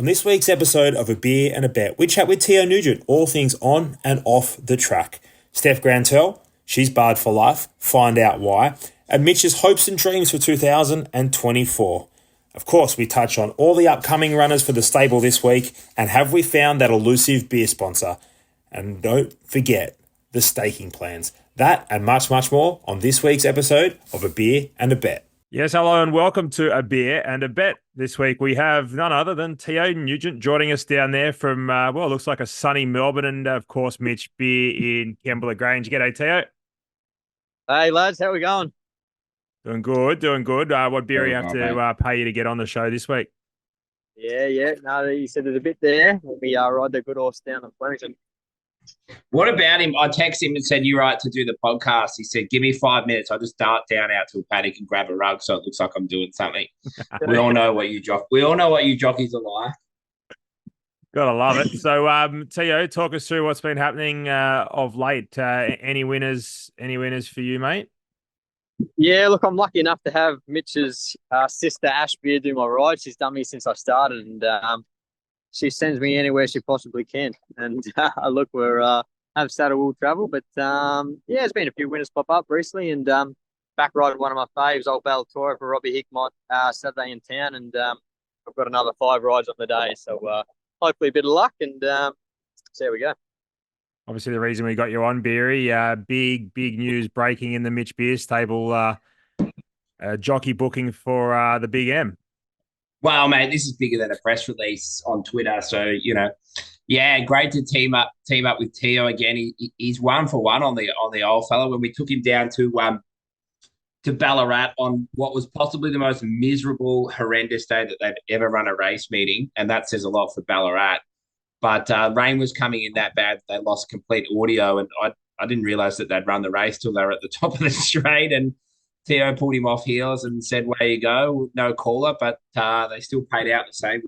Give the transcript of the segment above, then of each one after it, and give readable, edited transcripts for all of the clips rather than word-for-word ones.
On this week's episode of A Beer and a Bet, we chat with Theo Nugent, all things on and off the track. Steph Grantel, she's barred for life, find out why, and Mitch's hopes and dreams for 2024. Of course, we touch on all the upcoming runners for the stable this week, and have we found that elusive beer sponsor? And don't forget the staking plans. That and much, much more on this week's episode of A Beer and a Bet. Yes, hello and welcome to A Beer and a Bet. This week we have none other than Theo Nugent joining us down there from, it looks like a sunny Melbourne, and of course Mitch Beer in Kembla Grange. G'day, Theo. Hey, lads, how we going? Doing good, doing good. What beer you have to pay you to get on the show this week? Yeah. No, you said there's a bit there. We ride the good horse down to Flemington. What about him? I texted him and said, "You're right to do the podcast." He said, "Give me 5 minutes. I'll just dart down out to a paddock and grab a rug, so it looks like I'm doing something." We all know what you jockeys are like. Gotta love it. So, Theo, talk us through what's been happening of late. Any winners for you, mate? Yeah, look, I'm lucky enough to have Mitch's sister Ash Beer do my ride. She's done me since I started, and she sends me anywhere she possibly can. And look, we're have Saddle Will Travel, but there's been a few winners pop up recently, and back riding one of my faves, Old Bellator for Robbie Hickmott Saturday in town, and I've got another 5 rides on the day, so hopefully a bit of luck, and see how we go. Obviously, the reason we got you on, Beery, big news breaking in the Mitch Beer stable, jockey booking for the Big M. Well, mate, this is bigger than a press release on Twitter. So, great to team up with Theo again. He's 1 for 1 on the old fella. When we took him down to Ballarat on what was possibly the most miserable, horrendous day that they've ever run a race meeting, and that says a lot for Ballarat. But rain was coming in that bad, they lost complete audio, and I didn't realise that they'd run the race till they were at the top of the straight, and Theo pulled him off heels and said, "Where you go?" No caller, but they still paid out the same,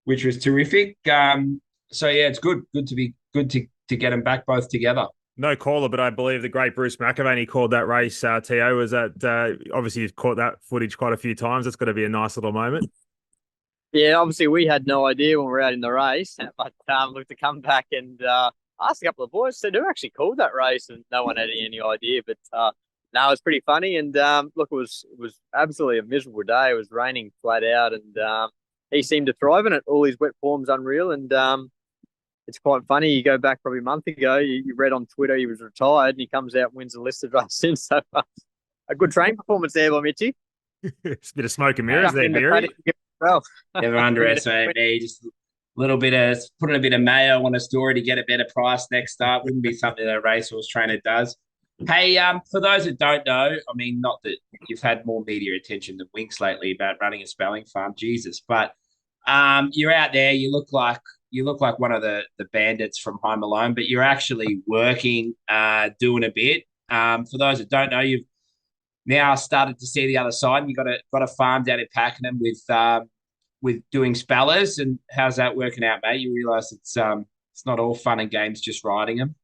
which was terrific. It's good to get them back both together. No caller, but I believe the great Bruce McAvaney called that race. Theo, was that obviously you've caught that footage quite a few times. It's got to be a nice little moment. Yeah, obviously we had no idea when we were out in the race, but look, to come back and ask a couple of boys, said who actually called that race, and no one had any idea. But no, it was pretty funny, and look, it was absolutely a miserable day. It was raining flat out, and he seemed to thrive in it. All his wet form's unreal, and it's quite funny. You go back probably a month ago, you read on Twitter he was retired, and he comes out and wins the listed race since. So a good training performance there by Mitchie. It's a bit of smoke and mirrors there, Barry. Well, never underestimate me. Just a little bit of putting a bit of mayo on a story to get a better price next up wouldn't be something that a racehorse trainer does. Hey, for those that don't know, I mean, not that you've had more media attention than Winks lately about running a spelling farm, Jesus, but you're out there. You look like one of the bandits from Home Alone, but you're actually working, doing a bit. For those that don't know, you've now started to see the other side, and you've got a farm down in Pakenham with doing spellers. And how's that working out, mate? You realise it's not all fun and games just riding them.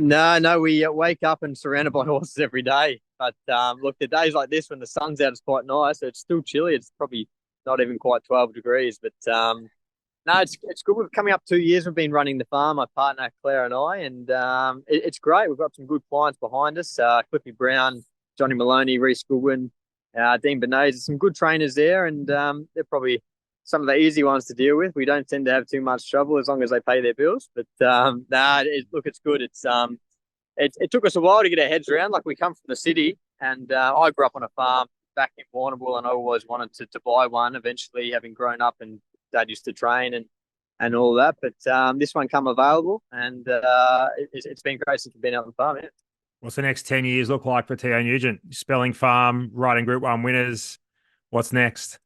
No, we wake up and surrounded by horses every day. But look, the days like this when the sun's out, it's quite nice. It's still chilly. It's probably not even quite 12 degrees. But no, it's good. We're coming up 2 years. We've been running the farm, my partner Claire and I, and it's great. We've got some good clients behind us. Cliffy Brown, Johnny Maloney, Reese Goodwin, Dean Bernays. Some good trainers there, and they're probably some of the easy ones to deal with. We don't tend to have too much trouble as long as they pay their bills. But it's good. It took us a while to get our heads around. Like, we come from the city, and I grew up on a farm back in Warrnambool, and I always wanted to buy one. Eventually, having grown up, and Dad used to train and all that. But this one come available, and it's been great since we've been out on the farm. Yeah. What's the next 10 years look like for Theo Nugent? Spelling farm, riding Group 1 winners. What's next?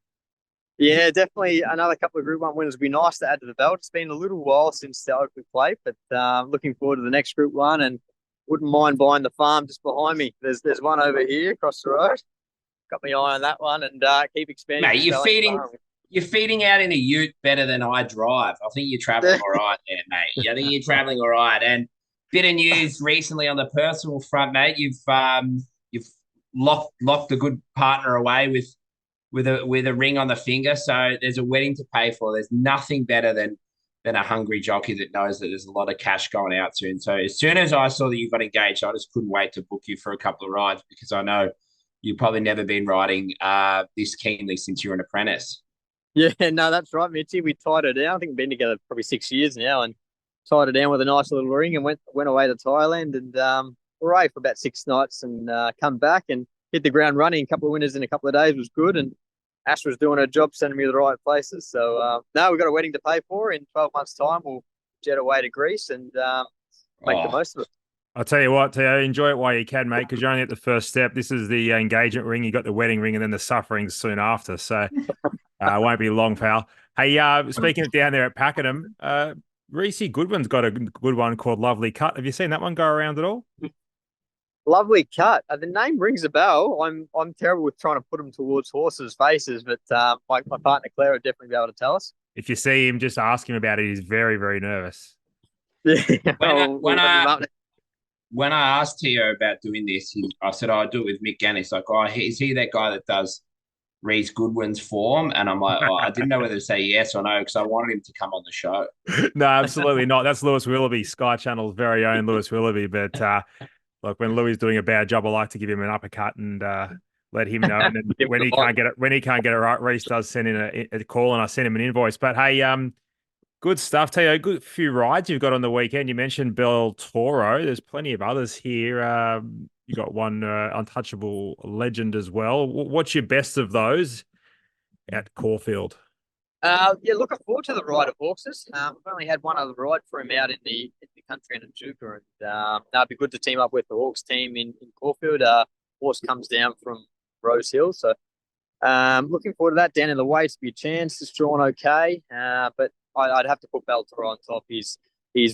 Yeah, definitely another couple of Group 1 winners would be nice to add to the belt. It's been a little while since the Oakley Plate, but looking forward to the next Group 1, and wouldn't mind buying the farm just behind me. There's one over here across the road. Got my eye on that one, and keep expanding. Mate, you're feeding out in a ute better than I drive. I think you're traveling all right there, mate. I think you're traveling all right. And bit of news recently on the personal front, mate. You've locked a good partner away with a ring on the finger. So there's a wedding to pay for. There's nothing better than a hungry jockey that knows that there's a lot of cash going out soon. So as soon as I saw that you got engaged, I just couldn't wait to book you for a couple of rides because I know you've probably never been riding this keenly since you were an apprentice. Yeah, no, that's right, Mitchy. We tied her down. I think we've been together probably 6 years now, and tied her down with a nice little ring and went away to Thailand and were away for about 6 nights and come back and hit the ground running. A couple of winners in a couple of days was good, and Ash was doing her job, sending me to the right places. So now we've got a wedding to pay for. In 12 months' time, we'll jet away to Greece and make the most of it. I'll tell you what, Theo, enjoy it while you can, mate, because you're only at the first step. This is the engagement ring. You got the wedding ring and then the suffering soon after. So it won't be long, pal. Hey, speaking of down there at Pakenham, Reese Goodwin's got a good one called Lovely Cut. Have you seen that one go around at all? Lovely Cut. The name rings a bell. I'm terrible with trying to put them towards horses' faces, but my partner Claire would definitely be able to tell us. If you see him, just ask him about it. He's very, very nervous. Yeah. When I asked Theo about doing this, I said, I'll do it with Mick Gann. He's like, oh, is he that guy that does Reese Goodwin's form? And I'm like, oh, I didn't know whether to say yes or no because I wanted him to come on the show. No, absolutely not. That's Lewis Willoughby, Sky Channel's very own Lewis Willoughby. But look, when Louis doing a bad job, I like to give him an uppercut and let him know. And then when he can't get it right, Reese does send in a call and I send him an invoice. But hey, good stuff, Theo. Good few rides you've got on the weekend. You mentioned Beltoro. There's plenty of others here. You got one Untouchable Legend as well. What's your best of those at Caulfield? Yeah, looking forward to the ride of horses. We've only had one other ride for him out in the country in Echuca, and it'd be good to team up with the Hawks team in Caulfield. Horse comes down from Rose Hill, so looking forward to that. Down in the weights, be a chance. It's drawn okay, but I'd have to put Belter on top. He's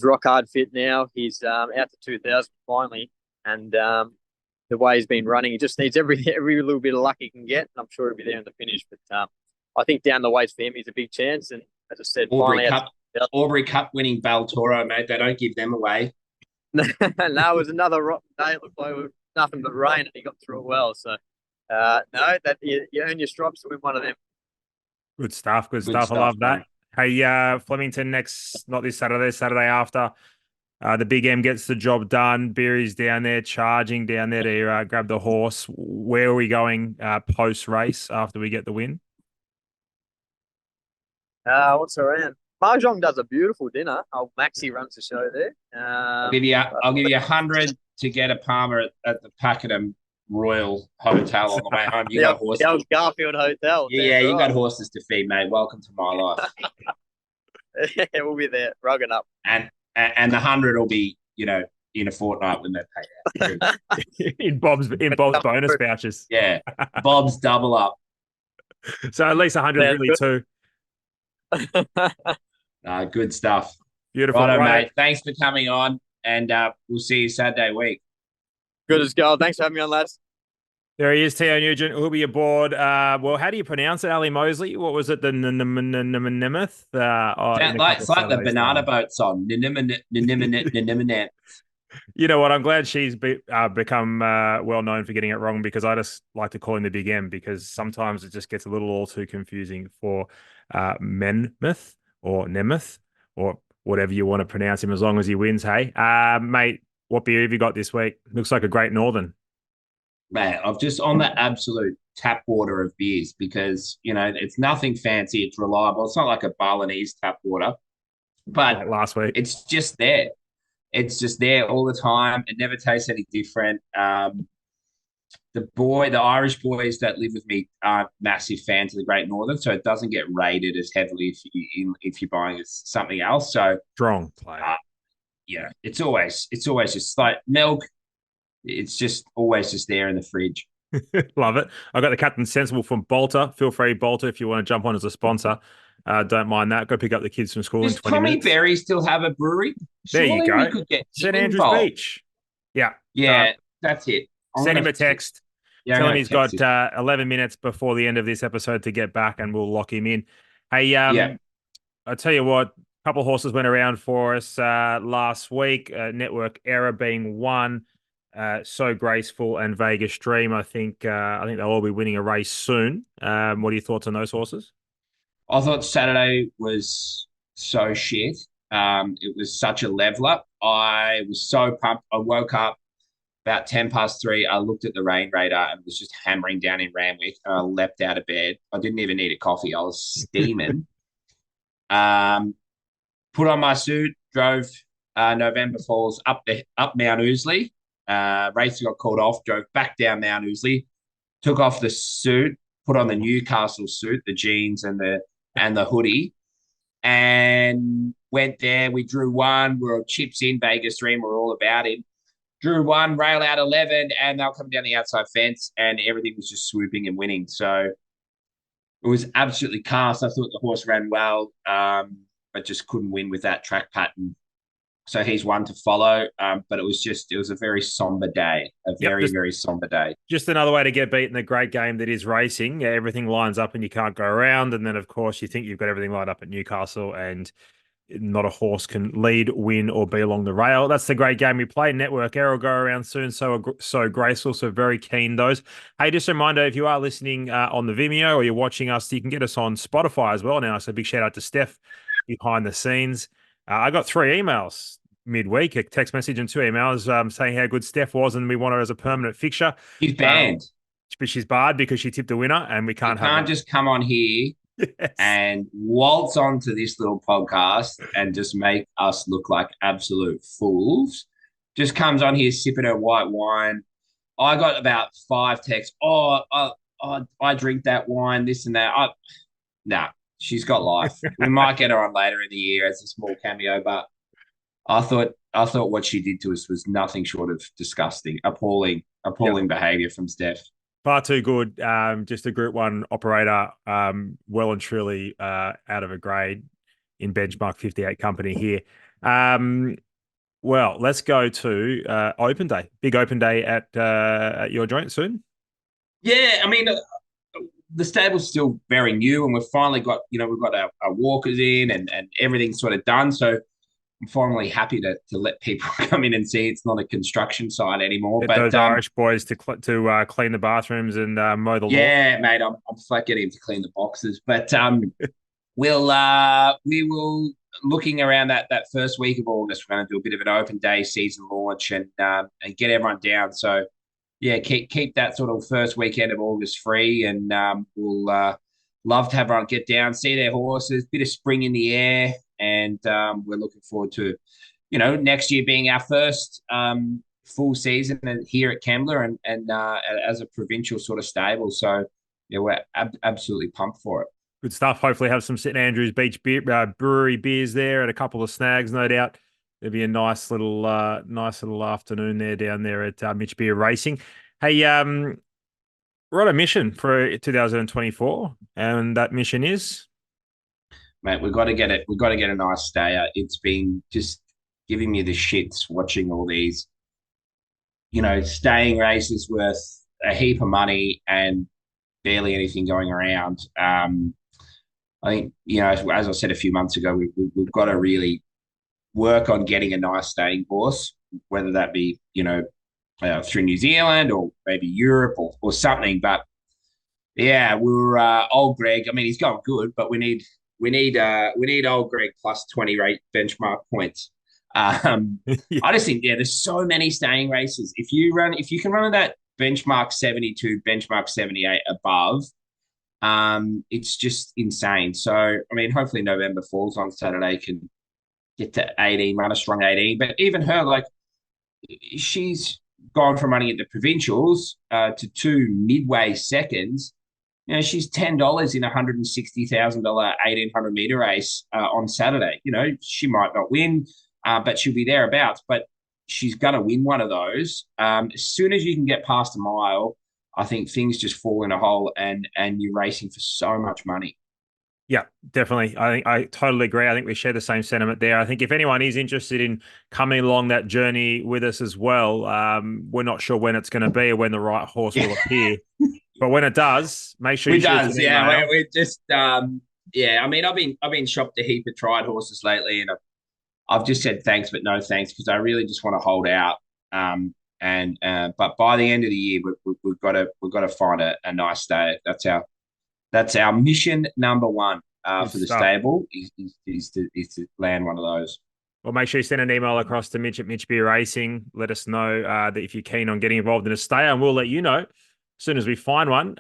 rock hard fit now. He's out to 2,000 finally, and the way he's been running, he just needs every little bit of luck he can get, and I'm sure he'll be there in the finish. But I think down the weights for him, he's a big chance. And as I said, Aubrey Cup winning Beltoro, mate. They don't give them away. No, it was another rotten day. It looked like it was nothing but rain, and he got through it well. So no, that you earn your stripes to win one of them. Good stuff. Good stuff. I love that. Hey, Flemington not this Saturday, Saturday after. The Big M gets the job done. Beery's down there, charging down there to grab the horse. Where are we going post-race after we get the win? What's around? Mahjong does a beautiful dinner. Oh, Maxi runs the show there. I'll give you 100 to get a Palmer at the Pakenham Royal Hotel on the way home. You got horses. The old Garfield Hotel. Yeah, you got horses to feed, mate. Welcome to my life. Yeah, we'll be there, rugging up. And the 100 will be, in a fortnight when they pay out. in Bob's bonus pouches. Yeah, Bob's double up. So at least 100 really too. Good stuff. Beautiful. Righto, mate. Thanks for coming on, and we'll see you Saturday week. Good as gold. Thanks for having me on, lads. There he is, Theo Nugent. Who'll be aboard? Well, how do you pronounce it, Ali Mosley? What was it? The Nemeth? It's like the banana boat song. You know what? I'm glad she's become well known for getting it wrong because I just like to call him the Big M because sometimes it just gets a little all too confusing for Menmouth or Nemeth or whatever you want to pronounce him as long as he wins, hey? Mate, what beer have you got this week? Looks like a Great Northern. Mate, I've just on the absolute tap water of beers because, it's nothing fancy. It's reliable. It's not like a Balinese tap water, but like last week, it's just there. It's just there all the time. It never tastes any different. The Irish boys that live with me aren't massive fans of the Great Northern, so it doesn't get rated as heavily if you're buying something else. So strong player. It's always just like milk. It's just always just there in the fridge. Love it. I got the Captain Sensible from Bolter. Feel free, Bolter, if you want to jump on as a sponsor. Don't mind that. Go pick up the kids from school in 20 Tommy minutes. Berry still have a brewery? There you go. We could get St Andrews Beach. Yeah. That's it. Send him a text. Tell him he's got 11 minutes before the end of this episode to get back and we'll lock him in. Hey, I'll tell you what, a couple of horses went around for us last week, Network Error being one. So Graceful and Vegas Dream. I think they'll all be winning a race soon. What are your thoughts on those horses? I thought Saturday was so shit. It was such a leveler. I was so pumped. I woke up about 10 past 3. I looked at the rain radar and was just hammering down in Ramwick. I leapt out of bed. I didn't even need a coffee. I was steaming. Um, Put on my suit, drove November Falls up Mount Ousley. Race got called off, drove back down Mount Ousley, took off the suit, put on the Newcastle suit, the jeans and the hoodie, and went there. We drew one. We were chips in Vegas Dream. We're all about it. Drew one, rail out 11, and they'll come down the outside fence, and everything was just swooping and winning. So it was absolutely cast. I thought the horse ran well, but just couldn't win with that track pattern. So he's one to follow. But it was a very somber day, very somber day. Just another way to get beat in the great game that is racing. Yeah, everything lines up and you can't go around. And then, of course, you think you've got everything lined up at Newcastle and not a horse can lead, win, or be along the rail. That's the great game we play. Network Air will go around soon. So Graceful. So very keen those. Hey, just a reminder, if you are listening on the Vimeo or you're watching us, you can get us on Spotify as well now. So big shout out to Steph behind the scenes. I got 3 emails midweek, a text message and 2 emails saying how good Steph was and we want her as a permanent fixture. She's banned. But she's barred because she tipped a winner and we can't just come on here and waltz onto this little podcast and just make us look like absolute fools. Just comes on here sipping her white wine. I got about 5 texts. I drink that wine, this and that. Nah, she's got life. We might get her on later in the year as a small cameo, but I thought what she did to us was nothing short of disgusting, appalling behaviour from Steph. Far too good. Just a Group 1 operator, well and truly out of a grade in Benchmark 58 company here. Well, let's go to Open Day. Big Open Day at your joint soon. Yeah, I mean, the stable's still very new, and we've finally got we've got our walkers in and everything's sort of done. So I'm finally happy to let people come in and see it's not a construction site anymore. Get those Irish boys to clean the bathrooms and mow the lawn. Yeah, mate, I'm flat getting him to clean the boxes. But we will looking around that first week of August. We're going to do a bit of an open day season launch and get everyone down. So yeah, keep that sort of first weekend of August free, and we'll love to have everyone get down, see their horses, bit of spring in the air. And we're looking forward to, next year being our first full season here at Kembla and as a provincial sort of stable. So, yeah, we're absolutely pumped for it. Good stuff. Hopefully have some St Andrews Beach Brewery beers there and a couple of snags, no doubt. There'll be a nice little afternoon there down there at Mitch Beer Racing. Hey, we're on a mission for 2024, and that mission is... Mate, we've got to get it. We've got to get a nice stayer. It's been just giving me the shits watching all these, staying races worth a heap of money and barely anything going around. I think, as I said a few months ago, we've got to really work on getting a nice staying horse, whether that be, through New Zealand or maybe Europe or something. But yeah, we're old Greg. I mean, he's going good, but we need old Greg plus 20 rate benchmark points. Yeah. I just think there's so many staying races. If you can run that benchmark 72, benchmark 78 above, it's just insane. So I mean, hopefully November Falls on Saturday can get to 18, run a strong 18. But even her, she's gone from running at the provincials to 2 midway seconds. She's $10 in a $160,000 1,800 meter race on Saturday. She might not win, but she'll be thereabouts. But she's going to win one of those. As soon as you can get past a mile, I think things just fall in a hole, and you're racing for so much money. Yeah, definitely. I totally agree. I think we share the same sentiment there. I think if anyone is interested in coming along that journey with us as well, we're not sure when it's going to be or when the right horse will appear. But when it does, make sure you shoot us an email. We just I mean, I've been shopped a heap of tried horses lately, and I've just said thanks but no thanks because I really just want to hold out. But by the end of the year, we've got to find a nice day. That's our mission number one Good for the stuff. stable is to land one of those. Well, make sure you send an email across to Mitch at Mitch Beer Racing. Let us know that if you're keen on getting involved in a stayer, and we'll let you know as soon as we find one.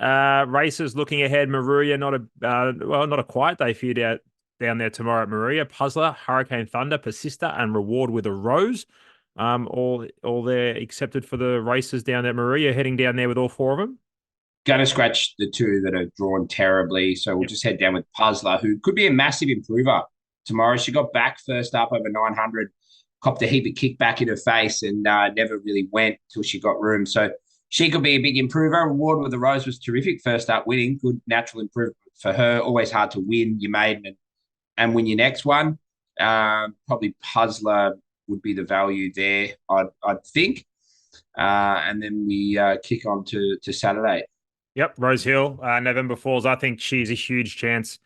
Races looking ahead, Maruya, not a quiet day for you down there tomorrow at Maruya. Puzzler, Hurricane Thunder, Persista, and Reward with a Rose. All there accepted for the races down there at Maruya, heading down there with all four of them. Going to scratch the two that are drawn terribly. So we'll just head down with Puzzler, who could be a massive improver tomorrow. She got back first up over 900, copped a heap of kickback in her face and never really went till she got room. So she could be a big improver. Reward with the Rose was terrific first up, winning. Good natural improvement for her. Always hard to win your maiden and win your next one. Probably Puzzler would be the value there, I'd think. And then we kick on to Saturday. Yep, Rose Hill, November Falls. I think she's a huge chance.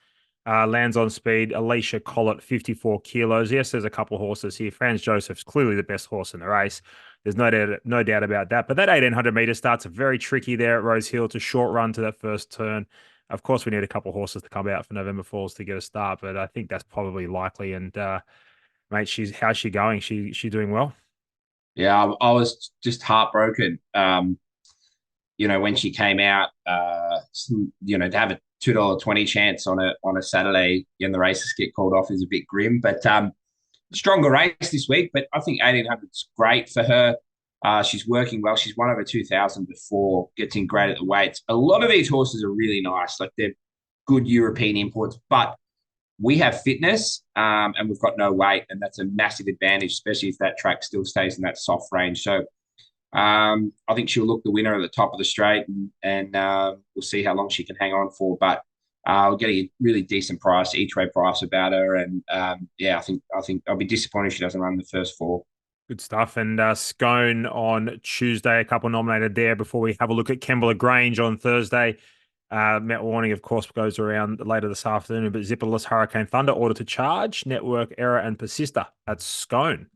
Lands on speed. Alicia Collett, 54 kilos. Yes, there's a couple of horses here. Franz Joseph's clearly the best horse in the race. There's no doubt about that. But that 1,800 meter starts very tricky there at Rose Hill. It's a short run to that first turn. Of course, we need a couple of horses to come out for November Falls to get a start, but I think that's probably likely. And mate, how's she going? She doing well? Yeah, I was just heartbroken. When she came out, to have a $2.20 chance on a Saturday and the races get called off is a bit grim. But stronger race this week. But I think 1,800 is great for her. She's working well. She's won over 2,000 before, gets in great at the weights. A lot of these horses are really nice. Like they're good European imports, but we have fitness and we've got no weight, and that's a massive advantage, especially if that track still stays in that soft range. So I think she'll look the winner at the top of the straight, and we'll see how long she can hang on for. But we're getting a really decent price, each way price about her, and I think I'll be disappointed if she doesn't run the first four. Good stuff. And Scone on Tuesday, a couple nominated there before we have a look at Kembla Grange on Thursday. Met Warning, of course, goes around later this afternoon, but Zipperless, Hurricane Thunder, Order to Charge, Network Error, and Persista at Scone.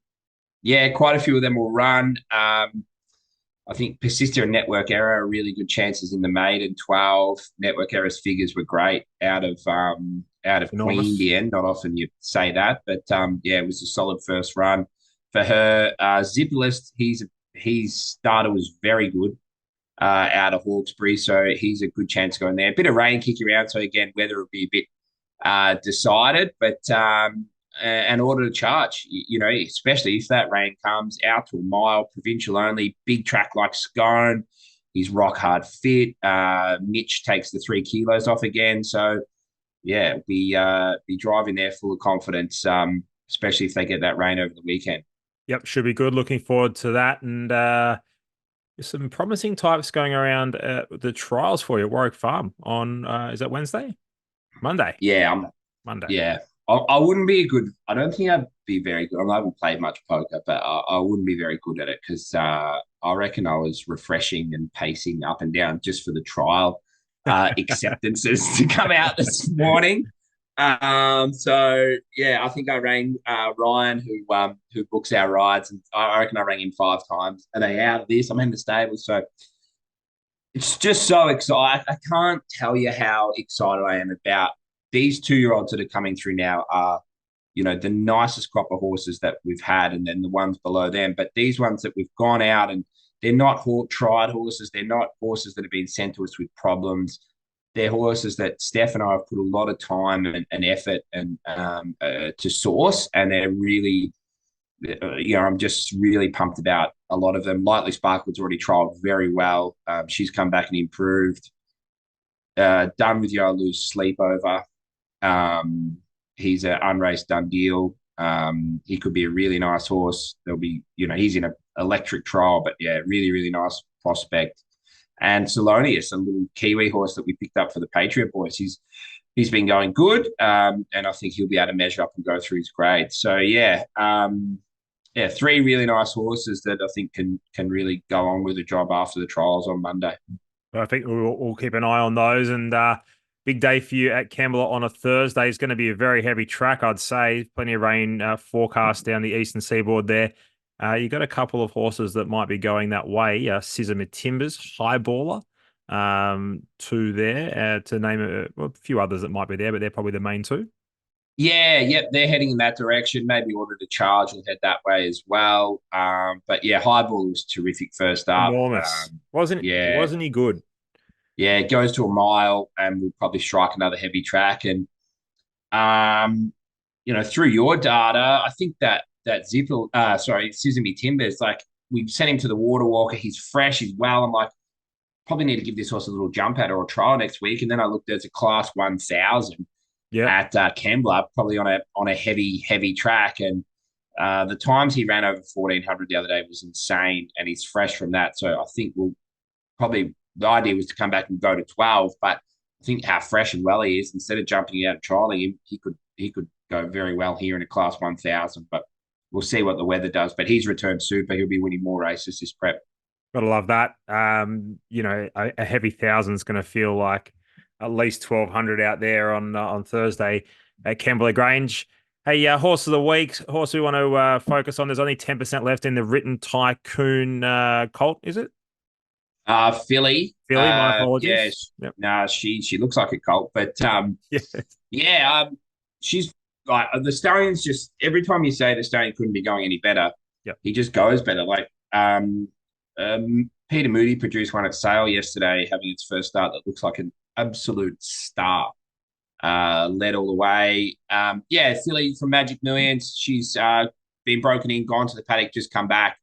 Yeah, quite a few of them will run. I think Persista and Network Error are really good chances in the maiden 12. Network Error's figures were great out of Queen in the end. Not often you say that, but it was a solid first run for her. Zipperless, his starter was very good. Out of Hawkesbury, so he's a good chance going there. A bit of rain kick around, so again, weather will be a bit decided, but an Order to Charge, especially if that rain comes out to a mile, provincial only, big track like Scone, he's rock hard fit. Mitch takes the 3 kilos off again, so yeah, be driving there full of confidence, especially if they get that rain over the weekend. Yep, should be good. Looking forward to that, and there's some promising types going around the trials for you at Warwick Farm on, is that Wednesday? Monday? Yeah. Monday. Yeah. I wouldn't be I don't think I'd be very good. I haven't played much poker, but I wouldn't be very good at it because I reckon I was refreshing and pacing up and down just for the trial acceptances to come out this morning. So yeah, I think I rang Ryan who books our rides, and I reckon I rang him 5 times. Are they out of this? I'm in the stable, so it's just so exciting. I can't tell you how excited I am about these 2-year-olds that are coming through now. Are the nicest crop of horses that we've had, and then the ones below them. But these ones that we've gone out, and they're not tried horses. They're not horses that have been sent to us with problems. They're horses that Steph and I have put a lot of time and effort and to source, and they're really, I'm just really pumped about a lot of them. Lightly Sparkled's already trialled very well. She's come back and improved. Done with Yolu's Sleepover. He's an unraced done deal. He could be a really nice horse. There'll be, he's in an electric trial, but yeah, really, really nice prospect. And Salonius, a little Kiwi horse that we picked up for the Patriot Boys. He's been going good, and I think he'll be able to measure up and go through his grade. So yeah, 3 really nice horses that I think can really go on with the job after the trials on Monday. I think we'll keep an eye on those, and big day for you at Kembla on a Thursday. It's going to be a very heavy track, I'd say. Plenty of rain forecast down the eastern seaboard there. You got a couple of horses that might be going that way. Scissor Timbers, Highballer, two there to name a few others that might be there, but they're probably the main two. Yeah, yep, they're heading in that direction. Maybe Order to Charge will head that way as well. But yeah, Highball was terrific first up. Enormous, wasn't he good? Yeah, it goes to a mile and we'll probably strike another heavy track. And through your data, I think that Sesame Timbers, like we sent him to the Water Walker. He's fresh, he's well. I'm like, probably need to give this horse a little jump at or a trial next week. And then I looked, there's a Class 1000 at Kembla, probably on a heavy track. And the times he ran over 1400 the other day was insane, and he's fresh from that. So I think we'll probably, the idea was to come back and go to 12, but I think how fresh and well he is, instead of jumping out and trialing him, he could go very well here in a Class 1000. But we'll see what the weather does. But he's returned super. He'll be winning more races this prep. Gotta love that. A heavy thousand is going to feel like at least 1,200 out there on Thursday at Kembla Grange. Hey, horse of the week, horse we want to focus on. There's only 10% left in the Written Tycoon colt, is it? Filly. My apologies. Yeah, yep. She looks like a colt, but she's like the stallions. Just every time you say the stallion couldn't be going any better, he just goes better. Like Peter Moody produced one at Sale yesterday, having its first start that looks like an absolute star. Led all the way. Filly from Magic Millions. She's been broken in, gone to the paddock, just come back.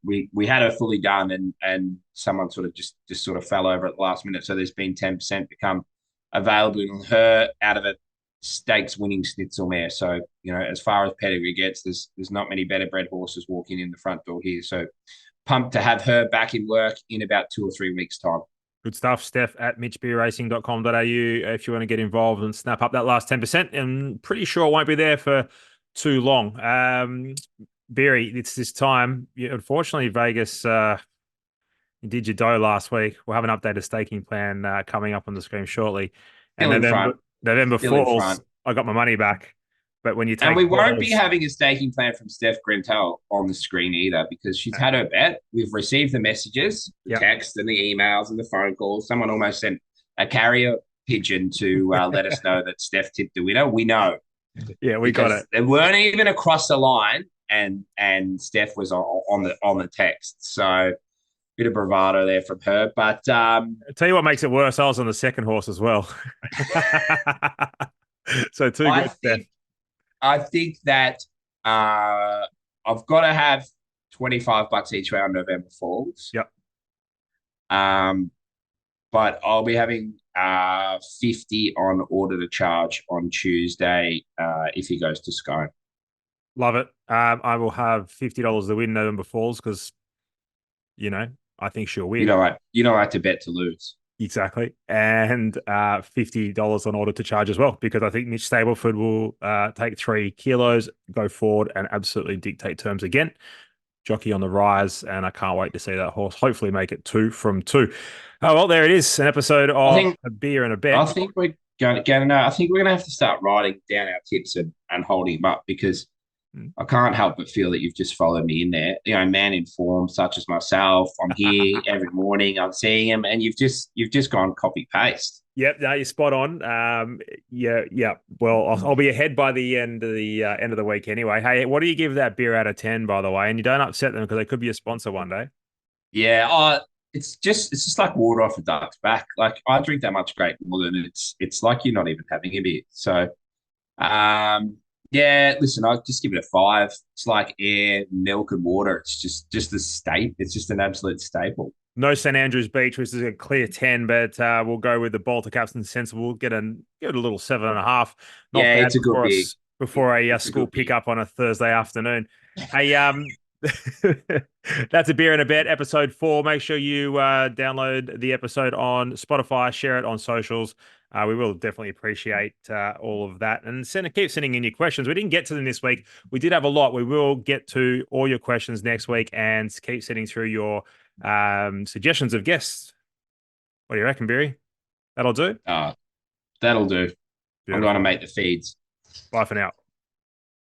We had her fully done, and someone sort of just sort of fell over at the last minute. So there's been 10% become available on her out of a stakes winning Schnitzel mare. So as far as pedigree gets, there's not many better bred horses walking in the front door here. So pumped to have her back in work in about 2 or 3 weeks' time. Good stuff, Steph at mitchbeerracing.com.au if you want to get involved and snap up that last 10%. And pretty sure it won't be there for too long. Beery, it's this time. Unfortunately, Vegas, you did your dough last week. We'll have an updated staking plan coming up on the screen shortly. And November falls, I got my money back. But when you take, and we won't be having a staking plan from Steph Grentel on the screen either, because she's had her bet. We've received the messages, the text, and the emails and the phone calls. Someone almost sent a carrier pigeon to let us know that Steph tipped the winner. We know. Yeah, we got it. They weren't even across the line, and Steph was on the text. So bit of bravado there from her. But I'll tell you what makes it worse. I was on the second horse as well. So too good, Steph. I think that I've got to have $25 each way on November Falls. Yep. But I'll be having 50 on Order to Charge on Tuesday if he goes to Scone. Love it. I will have $50 to win November Falls because, I think she'll win. You don't like to bet to lose. Exactly. And $50 on Order to Charge as well, because I think Mitch Stableford will take 3 kilos, go forward and absolutely dictate terms again. Jockey on the rise, and I can't wait to see that horse hopefully make it 2 from 2. Oh, well, there it is, an episode of A Beer and a Bet. I think we're going to have to start writing down our tips and holding them up, because I can't help but feel that you've just followed me in there. Man informed, such as myself. I'm here every morning. I'm seeing him, and you've just gone copy paste. Yep, no, you're spot on. Yeah. Well, I'll be ahead by the end of the week anyway. Hey, what do you give that beer out of 10, by the way? And you don't upset them because they could be a sponsor one day. Yeah, it's just like water off a duck's back. Like I drink that much Great Northern, it's like you're not even having a beer. So, yeah, listen, I'll just give it a 5. It's like air, milk, and water. It's just a state. It's just an absolute staple. No St Andrews Beach, which is a clear 10, but we'll go with the Baltic Captain Sensible. Give it a little 7.5. Yeah, it's a good beer. Before a school pickup on a Thursday afternoon. Hey, that's A Beer and a Bet, episode 4. Make sure you download the episode on Spotify, share it on socials. We will definitely appreciate all of that. And keep sending in your questions. We didn't get to them this week. We did have a lot. We will get to all your questions next week, and keep sending through your suggestions of guests. What do you reckon, Beery? That'll do? That'll do. Beautiful. I'm going to make the feeds. Bye for now.